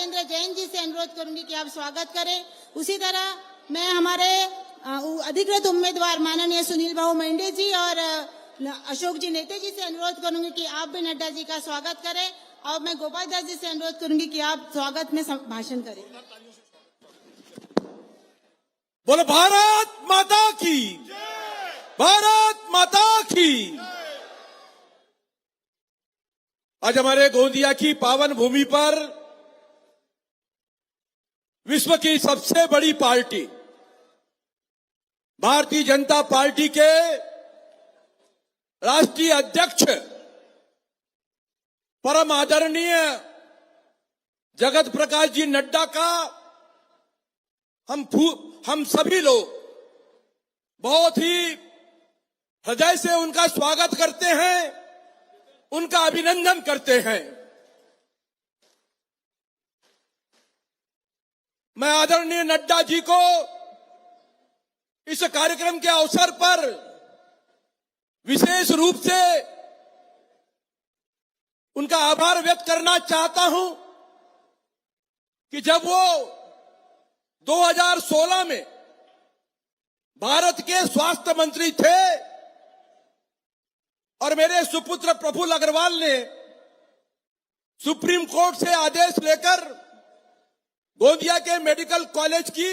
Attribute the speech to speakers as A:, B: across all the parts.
A: राजेंद्र जैन जी से अनुरोध करूंगी कि आप स्वागत करें। उसी तरह मैं हमारे अधिकृत उम्मीदवार माननीय सुनील भाऊ मेंढे जी और अशोक जी नेते जी से अनुरोध करूंगी कि आप भी नड्डा जी का स्वागत करें, और मैं गोपाल दास जी से अनुरोध करूंगी कि आप स्वागत में भाषण करें।
B: बोलो भारत माता की, भारत माता की। आज हमारे गोंदिया की पावन भूमि पर विश्व की सबसे बड़ी पार्टी भारतीय जनता पार्टी के राष्ट्रीय अध्यक्ष परम आदरणीय जगत प्रकाश जी नड्डा का हम सभी लोग बहुत ही हृदय से उनका स्वागत करते हैं, उनका अभिनंदन करते हैं। मैं आदरणीय नड्डा जी को इस कार्यक्रम के अवसर पर विशेष रूप से उनका आभार व्यक्त करना चाहता हूं कि जब वो 2016 में भारत के स्वास्थ्य मंत्री थे और मेरे सुपुत्र प्रफुल्ल अग्रवाल ने सुप्रीम कोर्ट से आदेश लेकर गोंदिया के मेडिकल कॉलेज की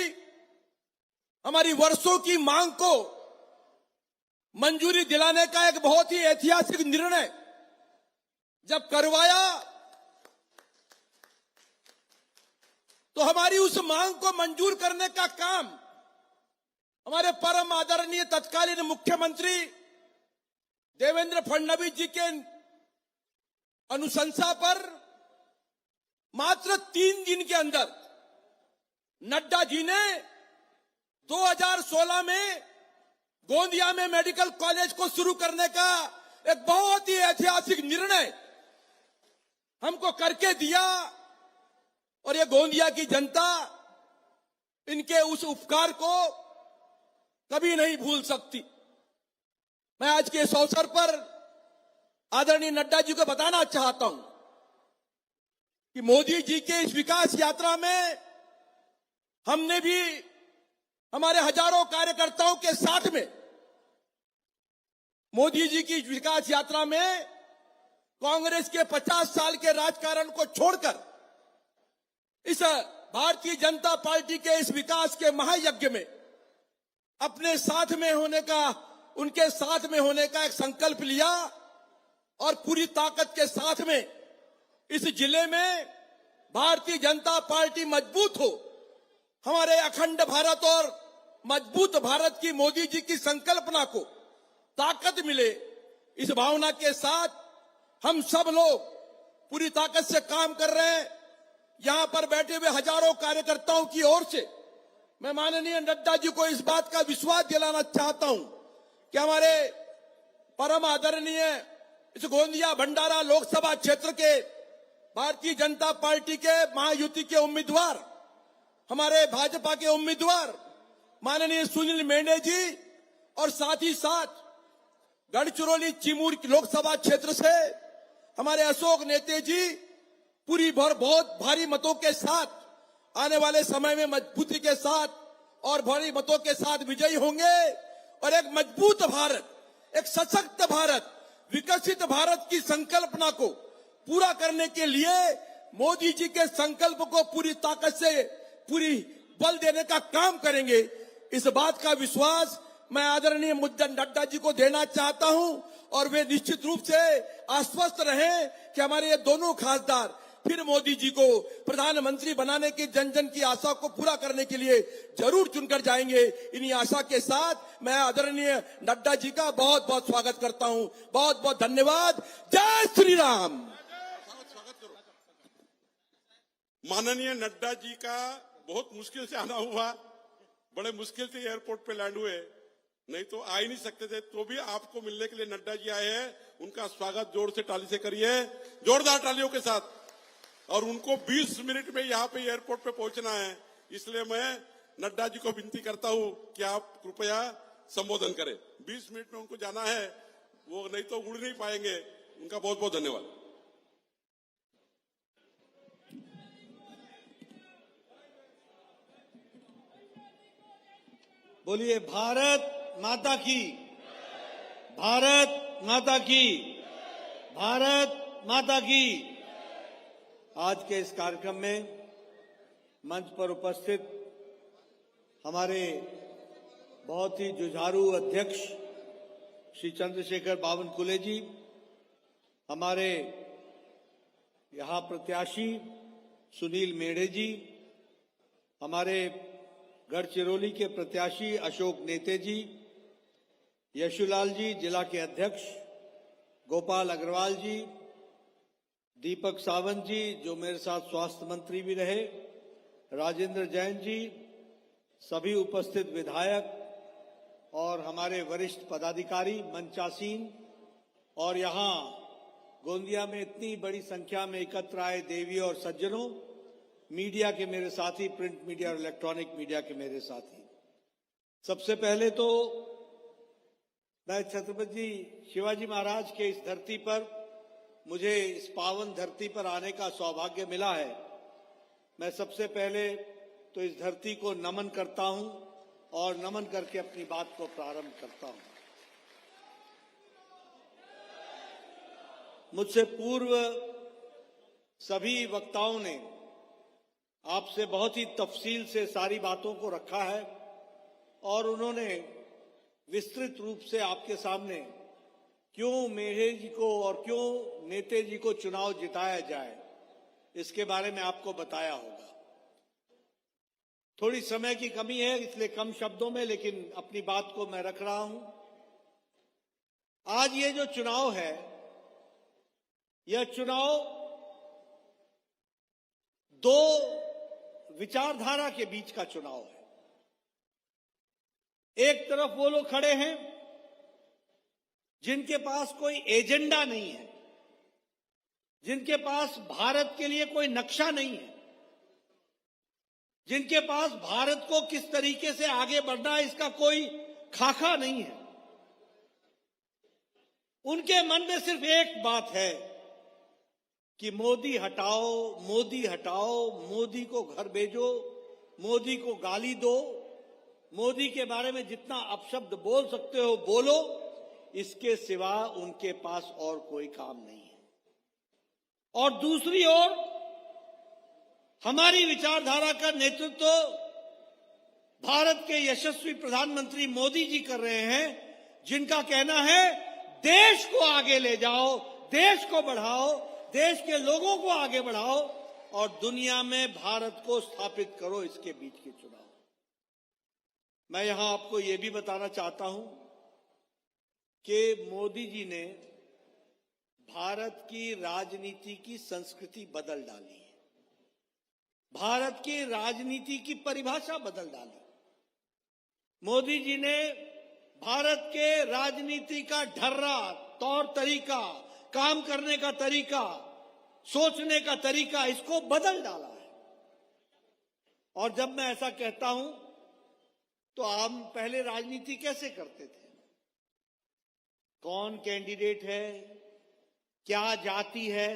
B: हमारी वर्षों की मांग को मंजूरी दिलाने का एक बहुत ही ऐतिहासिक निर्णय जब करवाया, तो हमारी उस मांग को मंजूर करने का काम हमारे परम आदरणीय तत्कालीन मुख्यमंत्री देवेंद्र फडणवीस जी के अनुशंसा पर मात्र 3 दिन के अंदर नड्डा जी ने 2016 में गोंदिया में मेडिकल कॉलेज को शुरू करने का एक बहुत ही ऐतिहासिक निर्णय हमको करके दिया, और ये गोंदिया की जनता इनके उस उपकार को कभी नहीं भूल सकती। मैं आज के इस अवसर पर आदरणीय नड्डा जी को बताना चाहता हूं कि मोदी जी के इस विकास यात्रा में हमने भी हमारे हजारों कार्यकर्ताओं के साथ में मोदी जी की विकास यात्रा में कांग्रेस के 50 साल के राजकारण को छोड़कर इस भारतीय जनता पार्टी के इस विकास के महायज्ञ में अपने साथ में होने का, उनके साथ में होने का एक संकल्प लिया, और पूरी ताकत के साथ में इस जिले में भारतीय जनता पार्टी मजबूत हो, हमारे अखंड भारत और मजबूत भारत की मोदी जी की संकल्पना को ताकत मिले, इस भावना के साथ हम सब लोग पूरी ताकत से काम कर रहे हैं। यहां पर बैठे हुए हजारों कार्यकर्ताओं की ओर से मैं माननीय नड्डा जी को इस बात का विश्वास दिलाना चाहता हूं कि हमारे परम आदरणीय इस गोंदिया भंडारा लोकसभा क्षेत्र के भारतीय जनता पार्टी के महायुति के उम्मीदवार, हमारे भाजपा के उम्मीदवार माननीय सुनील मेंढे जी, और साथ ही साथ गढ़चिरौली चिमूर लोकसभा क्षेत्र से हमारे अशोक नेते जी पूरी बहुत भारी मतों के साथ आने वाले समय में मजबूती के साथ और भारी मतों के साथ विजयी होंगे, और एक मजबूत भारत, एक सशक्त भारत, विकसित भारत की संकल्पना को पूरा करने के लिए मोदी जी के संकल्प को पूरी ताकत से पूरी बल देने का काम करेंगे। इस बात का विश्वास मैं आदरणीय नड्डा जी को देना चाहता हूं, और वे निश्चित रूप से आश्वस्त रहें कि हमारे ये दोनों खासदार फिर मोदी जी को प्रधानमंत्री बनाने की जन जन की आशा को पूरा करने के लिए जरूर चुनकर जाएंगे। इन्हीं आशा के साथ मैं आदरणीय नड्डा जी का बहुत बहुत स्वागत करता हूं। बहुत बहुत धन्यवाद। जय श्री राम।
C: माननीय नड्डा जी का बहुत मुश्किल से आना हुआ, बड़े मुश्किल से एयरपोर्ट पे लैंड हुए, नहीं तो आ ही नहीं सकते थे, तो भी आपको मिलने के लिए नड्डा जी आए हैं। उनका स्वागत जोर से ताली से करिए, जोरदार तालियों के साथ। और उनको 20 मिनट में यहाँ पे एयरपोर्ट पे पहुंचना है, इसलिए मैं नड्डा जी को विनती करता हूं कि आप कृपया संबोधन करें। 20 मिनट में उनको जाना है, वो नहीं तो उड़ नहीं पाएंगे। उनका बहुत बहुत धन्यवाद।
D: बोलिए भारत माता की, भारत माता की, भारत माता की। आज के इस कार्यक्रम में मंच पर उपस्थित हमारे बहुत ही जुझारू अध्यक्ष श्री चंद्रशेखर बावनकुले जी, हमारे यहाँ प्रत्याशी सुनील मेढ़े जी, हमारे गढ़चिरौली के प्रत्याशी अशोक नेते जी, यशुलाल जी जिला के अध्यक्ष, गोपाल अग्रवाल जी, दीपक सावंत जी जो मेरे साथ स्वास्थ्य मंत्री भी रहे, राजेंद्र जैन जी, सभी उपस्थित विधायक और हमारे वरिष्ठ पदाधिकारी, मंचासीन और यहाँ गोंदिया में इतनी बड़ी संख्या में एकत्र आए देवी और सज्जनों, मीडिया के मेरे साथी, प्रिंट मीडिया और इलेक्ट्रॉनिक मीडिया के मेरे साथी, सबसे पहले तो मैं छत्रपति शिवाजी महाराज के इस धरती पर, मुझे इस पावन धरती पर आने का सौभाग्य मिला है। मैं सबसे पहले तो इस धरती को नमन करता हूं और नमन करके अपनी बात को प्रारंभ करता हूं। मुझसे पूर्व सभी वक्ताओं ने आपसे बहुत ही तफसील से सारी बातों को रखा है और उन्होंने विस्तृत रूप से आपके सामने क्यों मेढ़े जी को और क्यों नेते जी को चुनाव जिताया जाए इसके बारे में आपको बताया होगा। थोड़ी समय की कमी है इसलिए कम शब्दों में लेकिन अपनी बात को मैं रख रहा हूं। आज ये जो चुनाव है, यह चुनाव दो विचारधारा के बीच का चुनाव है। एक तरफ वो लोग खड़े हैं जिनके पास कोई एजेंडा नहीं है, जिनके पास भारत के लिए कोई नक्शा नहीं है, जिनके पास भारत को किस तरीके से आगे बढ़ना है इसका कोई खाका नहीं है। उनके मन में सिर्फ एक बात है कि मोदी हटाओ, मोदी हटाओ, मोदी को घर भेजो, मोदी को गाली दो, मोदी के बारे में जितना अपशब्द बोल सकते हो बोलो, इसके सिवा उनके पास और कोई काम नहीं है। और दूसरी ओर हमारी विचारधारा का नेतृत्व भारत के यशस्वी प्रधानमंत्री मोदी जी कर रहे हैं, जिनका कहना है देश को आगे ले जाओ, देश को बढ़ाओ, देश के लोगों को आगे बढ़ाओ और दुनिया में भारत को स्थापित करो। इसके बीच के चुनाव मैं यहां आपको यह भी बताना चाहता हूं कि मोदी जी ने भारत की राजनीति की संस्कृति बदल डाली है, भारत की राजनीति की परिभाषा बदल डाली। मोदी जी ने भारत के राजनीति का ढर्रा, तौर तरीका, काम करने का तरीका, सोचने का तरीका, इसको बदल डाला है। और जब मैं ऐसा कहता हूं तो हम पहले राजनीति कैसे करते थे? कौन कैंडिडेट है, क्या जाति है,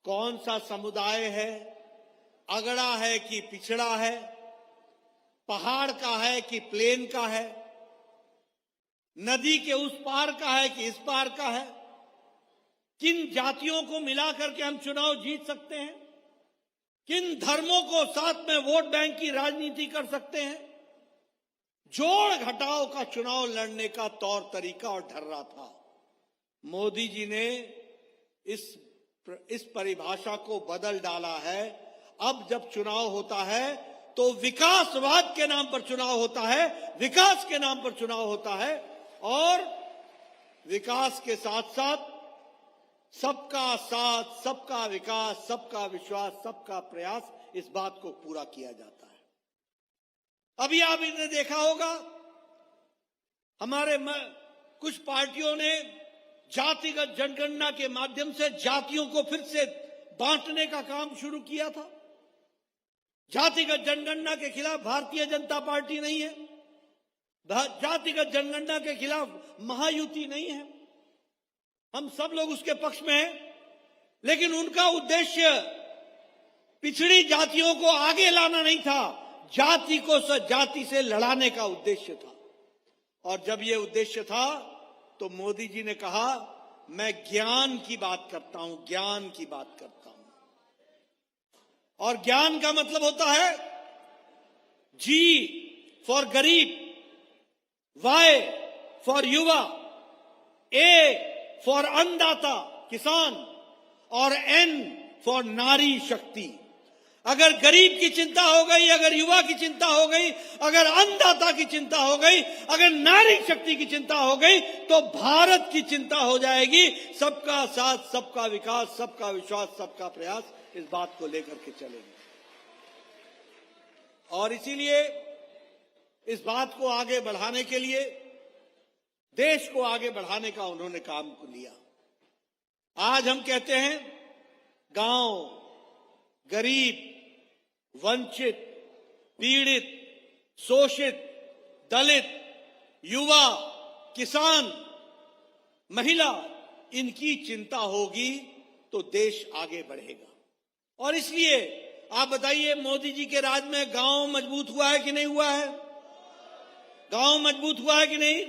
D: कौन सा समुदाय है, अगड़ा है कि पिछड़ा है, पहाड़ का है कि प्लेन का है, नदी के उस पार का है कि इस पार का है, किन जातियों को मिला करके हम चुनाव जीत सकते हैं, किन धर्मों को साथ में वोट बैंक की राजनीति कर सकते हैं। जोड़ घटाव का चुनाव लड़ने का तौर तरीका और ढर्रा था। मोदी जी ने इस परिभाषा को बदल डाला है। अब जब चुनाव होता है तो विकासवाद के नाम पर चुनाव होता है, विकास के नाम पर चुनाव होता है और विकास के साथ साथ सबका साथ, सबका विकास, सबका विश्वास, सबका प्रयास, इस बात को पूरा किया जाता है। अभी आपने देखा होगा हमारे कुछ पार्टियों ने जातिगत जनगणना के माध्यम से जातियों को फिर से बांटने का काम शुरू किया था। जातिगत जनगणना के खिलाफ भारतीय जनता पार्टी नहीं है, जातिगत जनगणना के खिलाफ महायुति नहीं है, हम सब लोग उसके पक्ष में हैं। लेकिन उनका उद्देश्य पिछड़ी जातियों को आगे लाना नहीं था, जाति को जाति से लड़ाने का उद्देश्य था। और जब ये उद्देश्य था तो मोदी जी ने कहा मैं ज्ञान की बात करता हूं, ज्ञान की बात करता हूं। और ज्ञान का मतलब होता है जी फॉर गरीब, वाई फॉर युवा, ए फॉर अन्नदाता किसान और एन फॉर नारी शक्ति। अगर गरीब की चिंता हो गई, अगर युवा की चिंता हो गई, अगर अन्नदाता की चिंता हो गई, अगर नारी शक्ति की चिंता हो गई, तो भारत की चिंता हो जाएगी। सबका साथ, सबका विकास, सबका विश्वास, सबका प्रयास, इस बात को लेकर के चलेंगे। और इसीलिए इस बात को आगे बढ़ाने के लिए, देश को आगे बढ़ाने का उन्होंने काम को लिया। आज हम कहते हैं गांव, गरीब, वंचित, पीड़ित, शोषित, दलित, युवा, किसान, महिला, इनकी चिंता होगी तो देश आगे बढ़ेगा। और इसलिए आप बताइए, मोदी जी के राज में गांव मजबूत हुआ है कि नहीं हुआ है? गांव मजबूत हुआ है कि नहीं?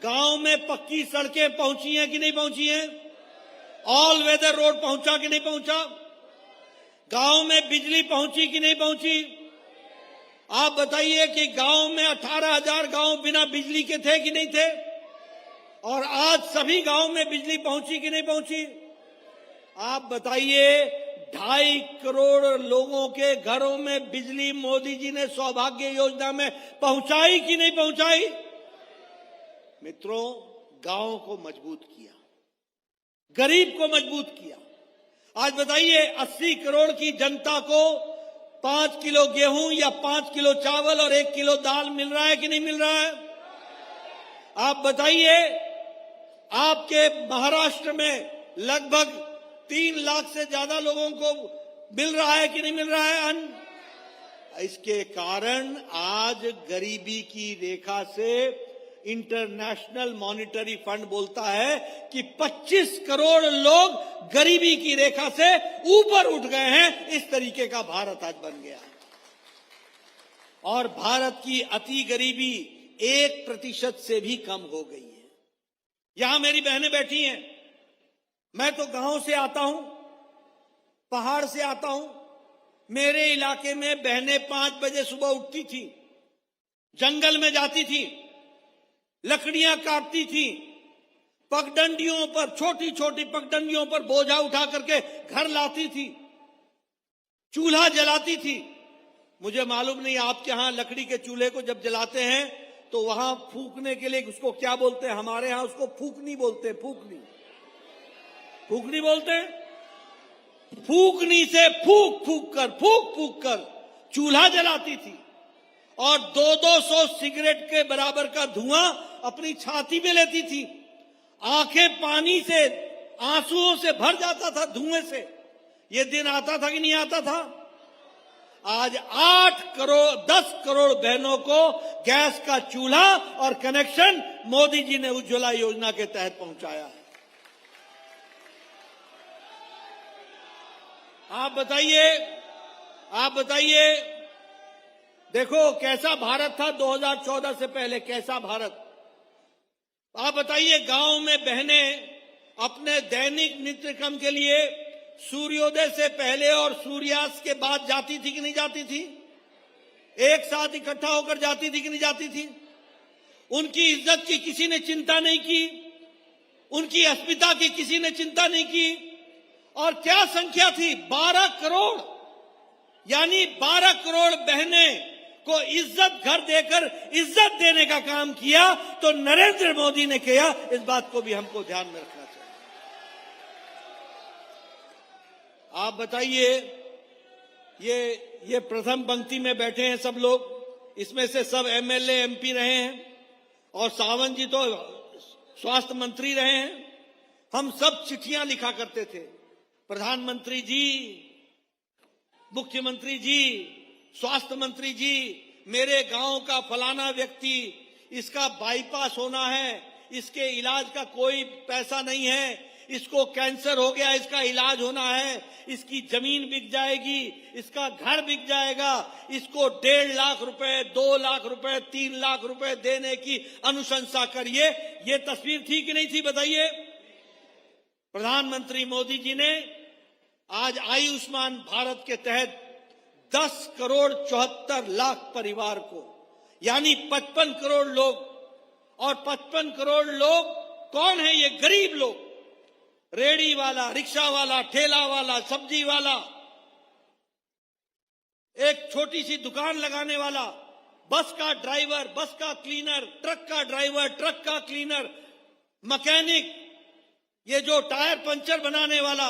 D: गांव में पक्की सड़कें पहुंची हैं कि नहीं पहुंची हैं? ऑल वेदर रोड पहुंचा कि नहीं पहुंचा? गांव में बिजली पहुंची कि नहीं पहुंची? आप बताइए कि गांव में 18,000 गांव बिना बिजली के थे कि नहीं थे? और आज सभी गांव में बिजली पहुंची कि नहीं पहुंची? आप बताइए, 2.5 करोड़ लोगों के घरों में बिजली मोदी जी ने सौभाग्य योजना में पहुंचाई कि नहीं पहुंचाई? मित्रों, गांव को मजबूत किया, गरीब को मजबूत किया। आज बताइए, 80 करोड़ की जनता को 5 किलो गेहूं या 5 किलो चावल और 1 किलो दाल मिल रहा है कि नहीं मिल रहा है? आप बताइए, आपके महाराष्ट्र में लगभग 3 लाख से ज्यादा लोगों को मिल रहा है कि नहीं मिल रहा है अन्न? इसके कारण आज गरीबी की रेखा से इंटरनेशनल मॉनिटरी फंड बोलता है कि 25 करोड़ लोग गरीबी की रेखा से ऊपर उठ गए हैं। इस तरीके का भारत आज बन गया। और भारत की अति गरीबी 1% से भी कम हो गई है। यहां मेरी बहनें बैठी हैं, मैं तो गांव से आता हूं, पहाड़ से आता हूं। मेरे इलाके में बहनें 5 बजे सुबह उठती थी, जंगल में जाती थी, लकड़ियां काटती थी, पगडंडियों पर, छोटी छोटी पगडंडियों पर बोझा उठा करके घर लाती थी, चूल्हा जलाती थी। मुझे मालूम नहीं आपके यहां लकड़ी के चूल्हे को जब जलाते हैं तो वहां फूकने के लिए उसको क्या बोलते हैं? हमारे यहां उसको फूकनी बोलते हैं। फूकनी, फूकनी बोलते हैं। फूकनी से फूक फूक कर चूल्हा जलाती थी और 200 सिगरेट के बराबर का धुआं अपनी छाती में लेती थी। आंखें पानी से, आंसुओं से भर जाता था धुएं से। ये दिन आता था कि नहीं आता था? आज 10 करोड़ बहनों को गैस का चूल्हा और कनेक्शन मोदी जी ने उज्ज्वला योजना के तहत पहुंचाया है। आप बताइए, देखो कैसा भारत था 2014 से पहले, कैसा भारत। आप बताइए, गांव में बहनें अपने दैनिक नित्यक्रम के लिए सूर्योदय से पहले और सूर्यास्त के बाद जाती थी कि नहीं जाती थी? एक साथ इकट्ठा होकर जाती थी कि नहीं जाती थी? उनकी इज्जत की किसी ने चिंता नहीं की, उनकी अस्मिता की किसी ने चिंता नहीं की। और क्या संख्या थी? 12 करोड़, यानी 12 करोड़ बहनें को इज्जत, घर देकर इज्जत देने का काम किया तो नरेंद्र मोदी ने किया। इस बात को भी हमको ध्यान में रखना चाहिए। आप बताइए, ये प्रथम पंक्ति में बैठे हैं सब लोग, इसमें से सब एमएलए एमपी रहे हैं और सावंत जी तो स्वास्थ्य मंत्री रहे हैं। हम सब चिट्ठियां लिखा करते थे, प्रधानमंत्री जी, मुख्यमंत्री जी, स्वास्थ्य मंत्री जी, मेरे गांव का फलाना व्यक्ति, इसका बाईपास होना है, इसके इलाज का कोई पैसा नहीं है, इसको कैंसर हो गया, इसका इलाज होना है, इसकी जमीन बिक जाएगी, इसका घर बिक जाएगा, इसको 1.5 लाख रुपए, 2 लाख रुपए, 3 लाख रुपए देने की अनुशंसा करिए। ये तस्वीर थी कि नहीं थी बताइए? प्रधानमंत्री मोदी जी ने आज आयुष्मान भारत के तहत 10 करोड़ 74 लाख परिवार को, यानी 55 करोड़ लोग, और 55 करोड़ लोग कौन है? ये गरीब लोग, रेड़ी वाला, रिक्शा वाला, ठेला वाला, सब्जी वाला, एक छोटी सी दुकान लगाने वाला, बस का ड्राइवर, बस का क्लीनर, ट्रक का ड्राइवर, ट्रक का क्लीनर, मैकेनिक, ये जो टायर पंचर बनाने वाला,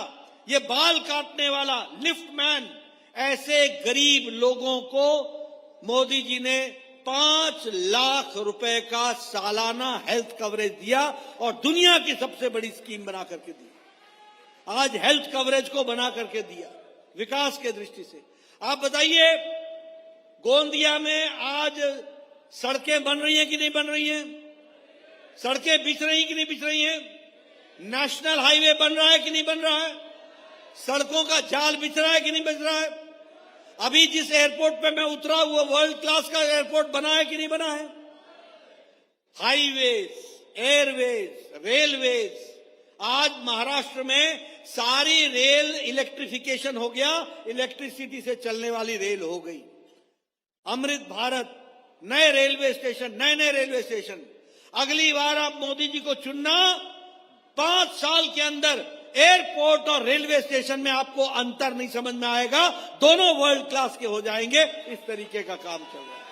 D: ये बाल काटने वाला, लिफ्ट मैन, ऐसे गरीब लोगों को मोदी जी ने 5 लाख रुपए का सालाना हेल्थ कवरेज दिया और दुनिया की सबसे बड़ी स्कीम बना करके दी। आज हेल्थ कवरेज को बना करके दिया विकास के दृष्टि से। आप बताइए, गोंदिया में आज सड़कें बन रही हैं कि नहीं बन रही हैं? सड़कें बिछ रही कि नहीं बिछ रही हैं? नेशनल हाईवे बन रहा है कि नहीं बन रहा है? सड़कों का जाल बिछ रहा है कि नहीं बिछ रहा है? अभी जिस एयरपोर्ट पे मैं उतरा वो वर्ल्ड क्लास का एयरपोर्ट बना है कि नहीं बना है? हाईवेज, एयरवेज, रेलवेज, आज महाराष्ट्र में सारी रेल इलेक्ट्रिफिकेशन हो गया, इलेक्ट्रिसिटी से चलने वाली रेल हो गई। अमृत भारत, नए रेलवे स्टेशन, नए नए रेलवे स्टेशन। अगली बार आप मोदी जी को चुनना, 5 साल के अंदर एयरपोर्ट और रेलवे स्टेशन में आपको अंतर नहीं समझ में आएगा, दोनों वर्ल्ड क्लास के हो जाएंगे। इस तरीके का काम चल रहा है।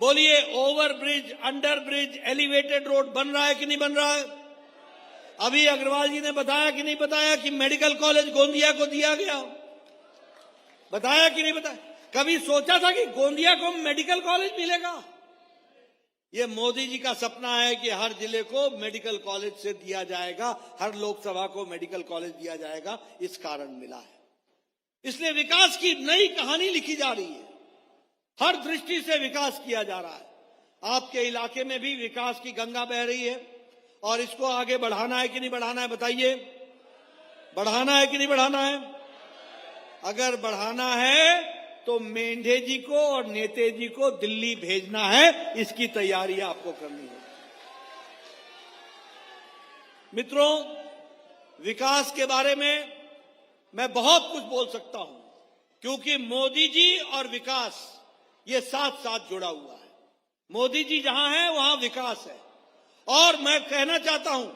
D: बोलिए, over bridge, under bridge, elevated road बन रहा है कि नहीं बन रहा है? अभी अग्रवाल जी ने बताया कि नहीं बताया कि मेडिकल कॉलेज गोंदिया को दिया गया? बताया कि नहीं बताया? कभी सोचा था कि गोंदिया को मेडिकल कॉलेज मिलेगा? ये मोदी जी का सपना है कि हर जिले को मेडिकल कॉलेज से दिया जाएगा, हर लोकसभा को मेडिकल कॉलेज दिया जाएगा, इस कारण मिला है। इसलिए विकास की नई कहानी लिखी जा रही है, हर दृष्टि से विकास किया जा रहा है। आपके इलाके में भी विकास की गंगा बह रही है और इसको आगे बढ़ाना है कि नहीं बढ़ाना है? बताइए, बढ़ाना है कि नहीं बढ़ाना है? अगर बढ़ाना है तो मेंढे जी को और नेते जी को दिल्ली भेजना है, इसकी तैयारी आपको करनी है। मित्रों, विकास के बारे में मैं बहुत कुछ बोल सकता हूं, क्योंकि मोदी जी और विकास ये साथ साथ जुड़ा हुआ है। मोदी जी जहां है वहां विकास है। और मैं कहना चाहता हूं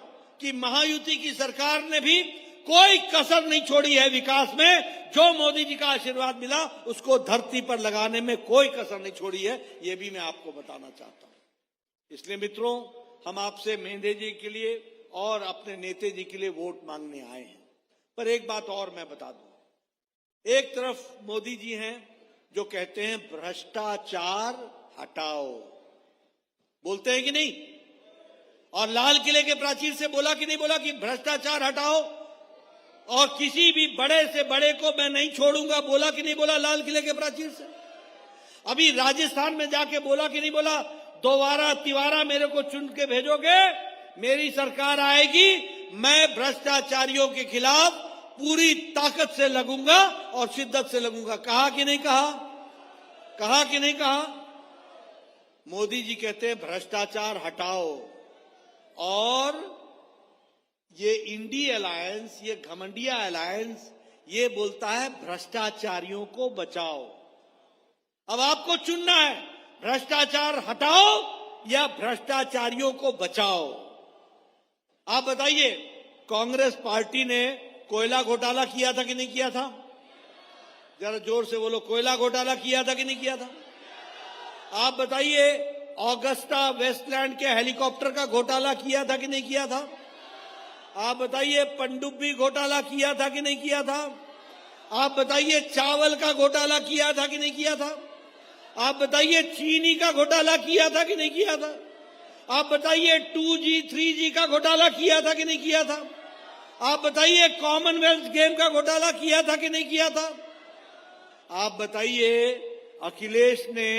D: कि महायुति की सरकार ने भी कोई कसर नहीं छोड़ी है विकास में। जो मोदी जी का आशीर्वाद मिला उसको धरती पर लगाने में कोई कसर नहीं छोड़ी है, ये भी मैं आपको बताना चाहता हूं। इसलिए मित्रों, हम आपसे मेंढे जी के लिए और अपने नेता जी के लिए वोट मांगने आए हैं। पर एक बात और मैं बता दूं, एक तरफ मोदी जी हैं जो कहते हैं भ्रष्टाचार हटाओ, बोलते हैं कि नहीं? और लाल किले के प्राचीर से बोला कि नहीं बोला कि भ्रष्टाचार हटाओ, और किसी भी बड़े से बड़े को मैं नहीं छोड़ूंगा, बोला कि नहीं बोला लाल किले के प्राचीर से? अभी राजस्थान में जाके बोला कि नहीं बोला, दोबारा तिवारा मेरे को चुन के भेजोगे, मेरी सरकार आएगी, मैं भ्रष्टाचारियों के खिलाफ पूरी ताकत से लगूंगा और शिद्दत से लगूंगा। कहा कि नहीं कहा? कहा कि नहीं कहा? मोदी जी कहते हैं भ्रष्टाचार हटाओ, और ये इंडी अलायंस, ये घमंडिया अलायंस, ये बोलता है भ्रष्टाचारियों को बचाओ। अब आपको चुनना है, भ्रष्टाचार हटाओ या भ्रष्टाचारियों को बचाओ। आप बताइए, कांग्रेस पार्टी ने कोयला घोटाला किया था कि नहीं किया था? जरा जोर से बोलो, कोयला घोटाला किया था कि नहीं किया था? आप बताइए, ऑगस्टा वेस्टलैंड के हेलीकॉप्टर का घोटाला किया था कि नहीं किया था? आप बताइए, पनडुब्बी घोटाला किया था कि नहीं किया था? आप बताइए, चावल का घोटाला किया था कि नहीं किया था? आप बताइए, चीनी का घोटाला किया था कि नहीं किया था? आप बताइए, 2G 3G का घोटाला किया था कि नहीं किया था? आप बताइए, कॉमनवेल्थ गेम का घोटाला किया था कि नहीं किया था? आप बताइए, अखिलेश ने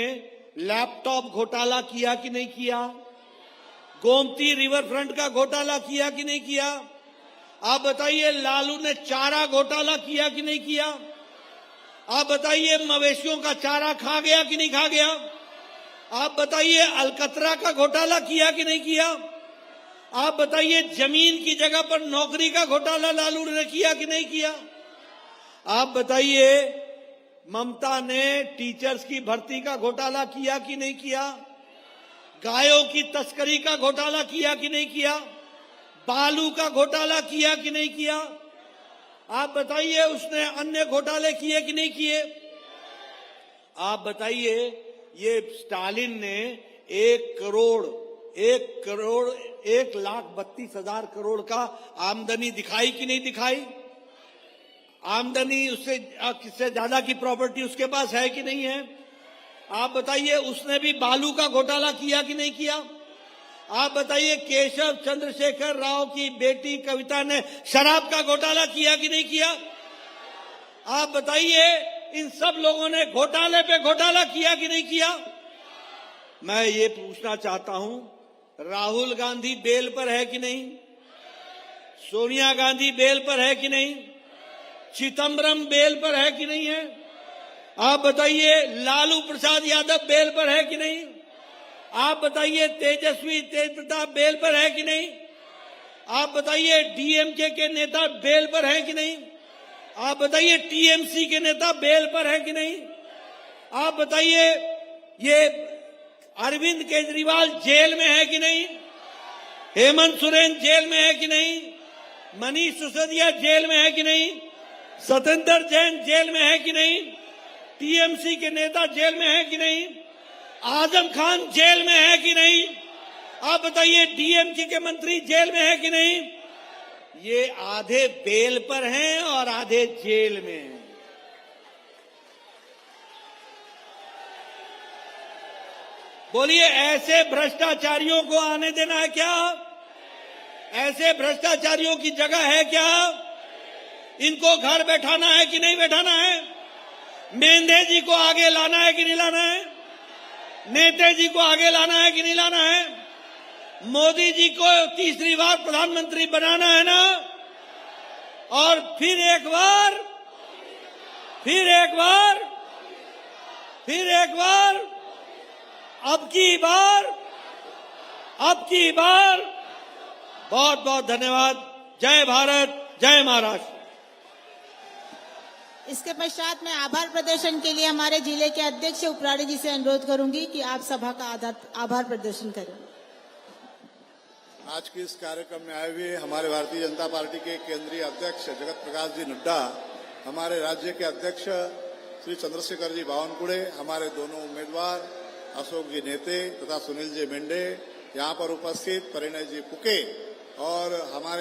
D: लैपटॉप घोटाला किया कि नहीं किया? गोमती रिवर फ्रंट का घोटाला किया कि नहीं किया? आप बताइए लालू ने चारा घोटाला किया कि नहीं किया? आप बताइए मवेशियों का चारा खा गया कि नहीं खा गया? आप बताइए अलकतरा का घोटाला किया कि नहीं किया? आप बताइए जमीन की जगह पर नौकरी का घोटाला लालू ने किया कि नहीं किया? आप बताइए ममता ने टीचर्स की भर्ती का घोटाला किया कि नहीं किया? गायों की तस्करी का घोटाला किया कि नहीं किया? बालू का घोटाला किया कि नहीं किया? आप बताइए उसने अन्य घोटाले किए कि नहीं किए? आप बताइए ये स्टालिन ने 1,32,000 करोड़ का आमदनी दिखाई कि नहीं दिखाई? आमदनी उससे किससे ज्यादा की प्रॉपर्टी उसके पास है कि नहीं है? आप बताइए उसने भी बालू का घोटाला किया कि नहीं किया? आप बताइए केशव चंद्रशेखर राव की बेटी कविता ने शराब का घोटाला किया कि नहीं किया? आप बताइए इन सब लोगों ने घोटाले पे घोटाला किया कि नहीं किया? मैं ये पूछना चाहता हूं, राहुल गांधी बेल पर है कि नहीं? सोनिया गांधी बेल पर है कि नहीं? चिदम्बरम बेल पर है कि नहीं है? आप बताइए लालू प्रसाद यादव बेल पर है कि नहीं? आप बताइए तेजस्वी तेजप्रताप बेल पर है कि नहीं? आप बताइए डीएमके के नेता बेल पर है कि नहीं? आप बताइए टीएमसी के नेता बेल पर है कि नहीं? आप बताइए ये अरविंद केजरीवाल जेल में है कि नहीं? हेमंत सोरेन जेल में है कि नहीं? मनीष सिसोदिया जेल में है कि नहीं? सत्येंद्र जैन जेल में है कि नहीं? टीएमसी के नेता जेल में है कि नहीं? आजम खान जेल में है कि नहीं? आप बताइए डीएमके के मंत्री जेल में है कि नहीं? ये आधे बेल पर हैं और आधे जेल में हैं। बोलिए ऐसे भ्रष्टाचारियों को आने देना है क्या? ऐसे भ्रष्टाचारियों की जगह है क्या? इनको घर बैठाना है कि नहीं बैठाना है? मेंढे जी को आगे लाना है कि नहीं लाना है? नेता जी को आगे लाना है कि नहीं लाना है? मोदी जी को तीसरी बार प्रधानमंत्री बनाना है ना? और फिर एक बार अब की बार बहुत बहुत धन्यवाद। जय भारत, जय महाराष्ट्र।
A: इसके पश्चात मैं आभार प्रदर्शन के लिए हमारे जिले के अध्यक्ष उपराणी जी से अनुरोध करूंगी कि आप सभा का आभार प्रदर्शन करें।
E: आज के इस कार्यक्रम में आए हुए हमारे भारतीय जनता पार्टी के केंद्रीय अध्यक्ष जगत प्रकाश जी नड्डा, हमारे राज्य के अध्यक्ष श्री चंद्रशेखर जी बावनकुड़े, हमारे दोनों उम्मीदवार अशोक जी नेते तथा सुनील जी मेंढे, यहाँ पर उपस्थित परिणय जी पुके और हमारे